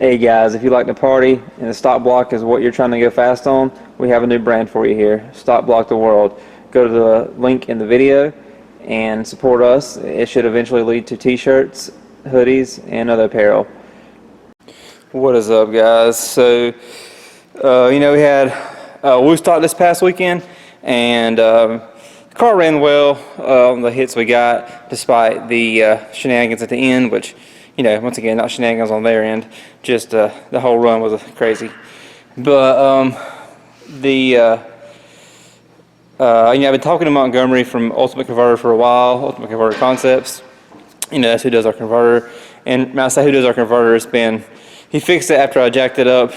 Hey guys, if you like to party and the stock block is what you're trying to go fast on, we have a new brand for you here, Stock Block the World. Go to the link in the video and support us. It should eventually lead to t-shirts, hoodies, and other apparel. What is up, guys? So, we had WoooStock this past weekend, and the car ran well on the hits we got, despite the shenanigans at the end, which, once again, not shenanigans on their end, just the whole run was crazy. But I've been talking to Montgomery from Ultimate Converter for a while, Ultimate Converter Concepts. That's who does our converter. And when I say who does our converter, he fixed it after I jacked it up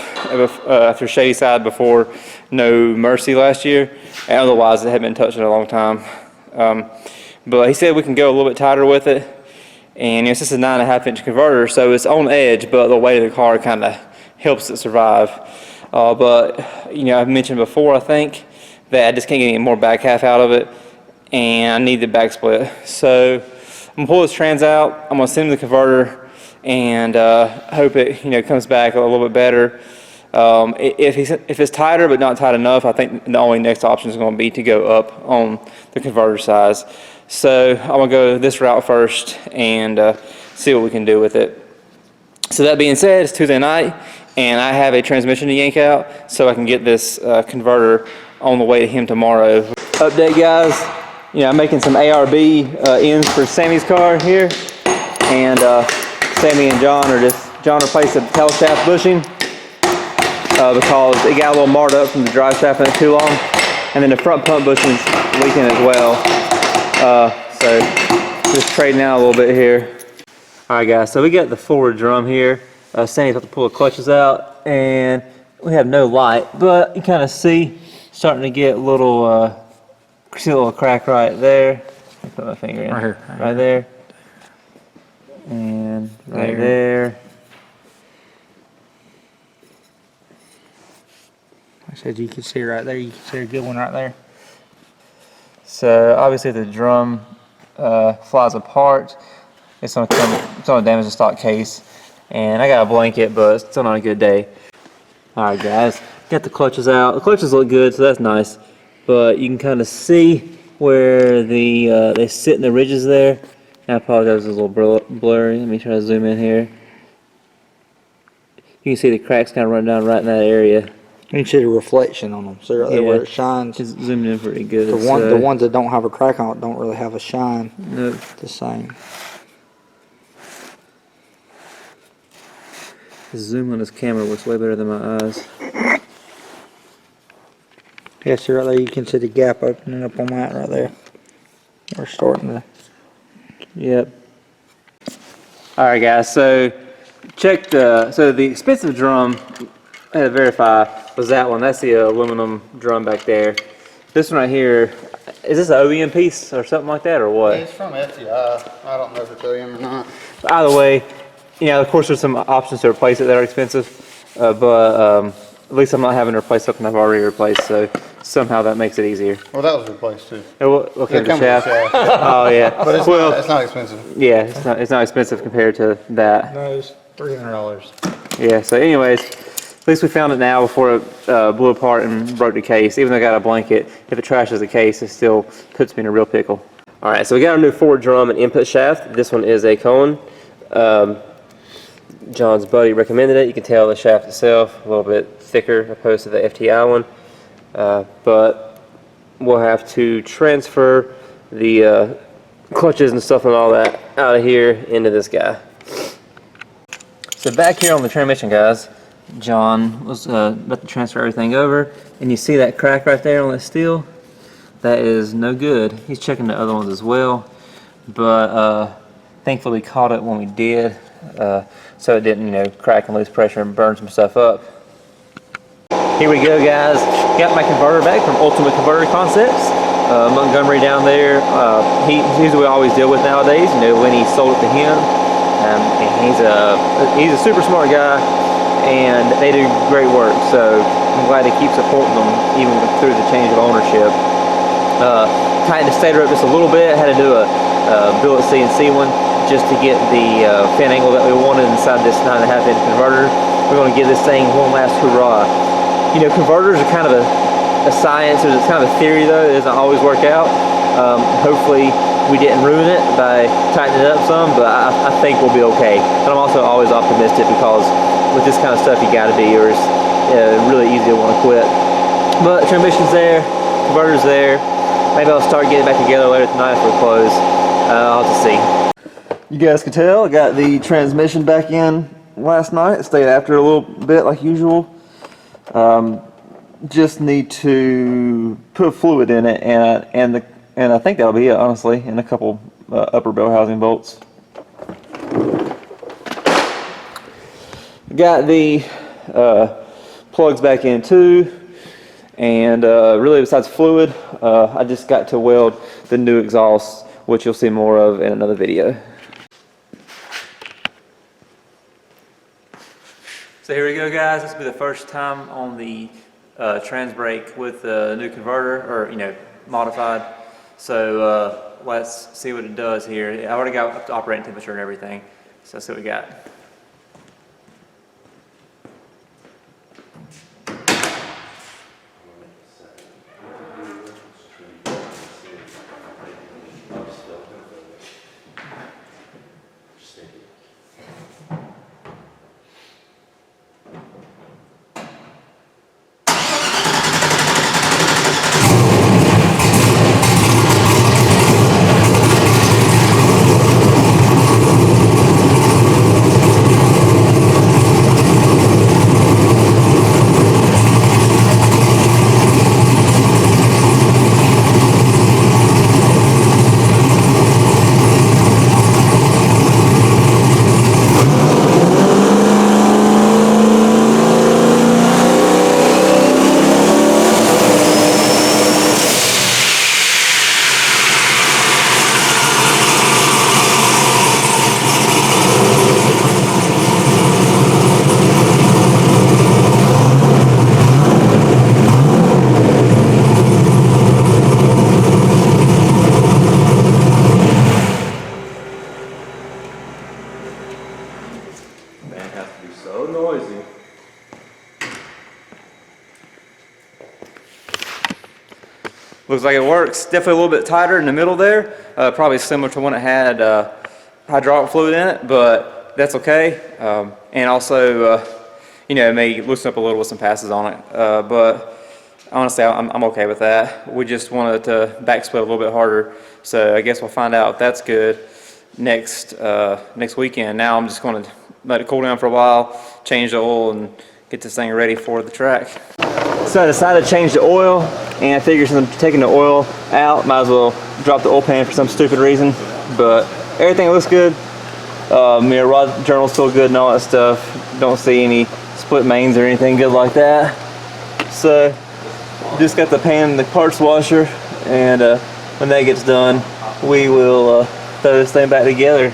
after Shady Side before No Mercy last year. And otherwise, it hadn't been touched in a long time. But he said we can go a little bit tighter with it. And this is a 9.5-inch converter, so it's on edge, but the weight of the car kind of helps it survive. But I've mentioned before, I think, that I just can't get any more back half out of it, and I need the back split. So I'm gonna pull this trans out. I'm gonna send him the converter, and hope it comes back a little bit better. If it's tighter but not tight enough, I think the only next option is going to be to go up on the converter size. So I'm going to go this route first and see what we can do with it. So that being said, it's Tuesday night and I have a transmission to yank out, so I can get this converter on the way to him tomorrow. Update, guys. I'm making some ARB ends for Sammy's car here, and Sammy and John replaced the tail shaft bushing because it got a little marred up from the drive shaft in it too long, and then the front pump bushing's leaking as well. So just trading out a little bit here. Alright guys, so we got the forward drum here. Sandy's about to pull the clutches out, and we have no light, but you kind of see starting to get a little, see a little crack right there. Let me put my finger in. Right there. And right there. I said you can see right there. You can see a good one right there. So obviously the drum flies apart. It's gonna damage the stock case, and I got a blanket, but it's still not a good day. All right, guys, got the clutches out. The clutches look good, so that's nice. But you can kind of see where they sit in the ridges there. I apologize, it's a little blurry. Let me try to zoom in here. You can see the cracks kind of run down right in that area. You can see the reflection on them. So right there where it shines. It's zoomed in pretty good. The ones that don't have a crack on it don't really have a shine. Nope. The same. The zoom on this camera works way better than my eyes. Yeah, see right there, you can see the gap opening up on that right there. We're starting to. Yep. All right, guys. So check the expensive drum I had to verify was that one. That's the aluminum drum back there. This one right here, is this an OEM piece or something like that, or what? It's from FTI. I don't know if it's OEM or not. Either way, of course there's some options to replace it that are expensive, but at least I'm not having to replace something I've already replaced, so somehow that makes it easier. Well, that was replaced too. Okay, the shaft. Oh yeah. But it's not expensive. Yeah, it's not expensive compared to that. No, it's $300. Yeah. So, anyways, at least we found it now before it blew apart and broke the case. Even though I got a blanket, if it trashes the case, it still puts me in a real pickle. All right, so we got our new forward drum and input shaft. This one is a Cohen. John's buddy recommended it. You can tell the shaft itself a little bit thicker opposed to the FTI one. But we'll have to transfer the clutches and stuff and all that out of here into this guy. So back here on the transmission, guys, John was about to transfer everything over, and you see that crack right there on that steel? That is no good. He's checking the other ones as well, but thankfully caught it when we did, so it didn't crack and lose pressure and burn some stuff up. Here we go, guys. Got my converter back from Ultimate Converter Concepts. Montgomery down there, he's who we always deal with nowadays. When he sold it to him, and he's a super smart guy, and they do great work. So I'm glad to keep supporting them even through the change of ownership. Tightened the stator up just a little bit. Had to do a billet CNC one just to get the fin angle that we wanted inside this 9.5-inch converter. we're going to give this thing one last hurrah. You know, converters are kind of a science, or it's kind of a theory though. It doesn't always work out. Hopefully we didn't ruin it by tightening it up some, but I think we'll be okay. But I'm also always optimistic because with this kind of stuff you got to be, or it's really easy to want to quit. But transmission's there, converter's there. Maybe I'll start getting it back together later tonight if we're close. I'll have to see. You guys can tell I got the transmission back in last night. It stayed after a little bit like usual. Just need to put fluid in it, and I think that'll be it, honestly, and a couple upper bell housing bolts. Got the plugs back in too, and really besides fluid, I just got to weld the new exhaust, which you'll see more of in another video. So here we go, guys. This will be the first time on the trans brake with the new converter, or modified. So let's see what it does here. I already got up to operating temperature and everything, so let's see what we got. Looks like it works. Definitely a little bit tighter in the middle there. Probably similar to when it had hydraulic fluid in it, but that's okay. And also, it may loosen up a little with some passes on it. But honestly, I'm okay with that. We just wanted to back split a little bit harder. So I guess we'll find out if that's good next weekend. Now I'm just going to let it cool down for a while, change the oil, and get this thing ready for the track. So I decided to change the oil, and I figured since I'm taking the oil out, might as well drop the oil pan for some stupid reason. But everything looks good. Rod journal's still good and all that stuff. Don't see any split mains or anything good like that. So just got the pan in the parts washer, and when that gets done, we will throw this thing back together.